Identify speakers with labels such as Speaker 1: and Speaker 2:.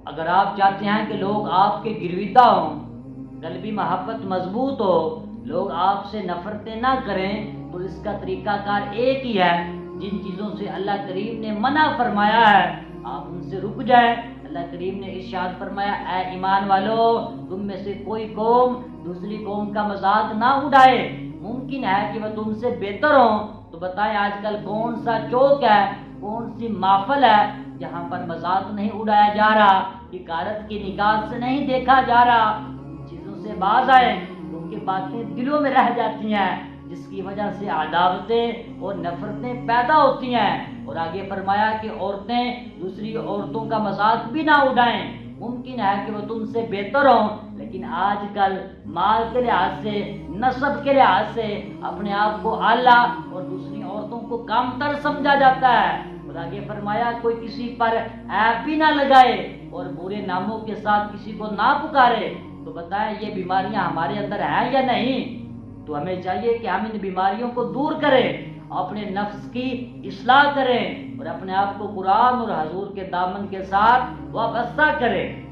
Speaker 1: اگر آپ چاہتے ہیں کہ لوگ آپ کے گرویدہ ہوں، قلبی محبت مضبوط ہو، لوگ آپ سے نفرتیں نہ کریں، تو اس کا طریقہ کار ایک ہی ہے، جن چیزوں سے اللہ کریم نے منع فرمایا ہے آپ ان سے رک جائیں۔ اللہ کریم نے ارشاد فرمایا، اے ایمان والو، تم میں سے کوئی قوم دوسری قوم کا مذاق نہ اڑائے۔ ممکن ہے کہ وہ تم سے بہتر ہوں، تو بتائیں آج کل کون سا چوک ہے، کون سی محفل ہے جہاں پر مذاق نہیں اڑایا جا رہا، حقارت کی نگاہ سے نہیں دیکھا جا رہا۔ ان چیزوں سے باز آئیں، کیونکہ باتیں دلوں میں رہ جاتی ہیں، جس کی وجہ سے عداوتیں اور نفرتیں پیدا ہوتی ہیں۔ اور آگے فرمایا کہ عورتیں دوسری عورتوں کا مذاق بھی نہ اڑائیں۔ ممکن ہے کہ وہ تم سے بہتر ہوں، لیکن آج کل مال کے لحاظ سے، نسب کے لحاظ سے اپنے آپ کو اعلیٰ اور دوسری عورتوں کو کم تر سمجھا جاتا ہے۔ اور آگے فرمایا، کوئی کسی پر عیب بھی نہ لگائے اور برے ناموں کے ساتھ کسی کو نہ پکارے۔ تو بتائیں یہ بیماریاں ہمارے اندر ہیں یا نہیں؟ تو ہمیں چاہیے کہ ہم ان بیماریوں کو دور کریں، اپنے نفس کی اصلاح کریں اور اپنے آپ کو قرآن اور حضور کے دامن کے ساتھ وابستہ کریں۔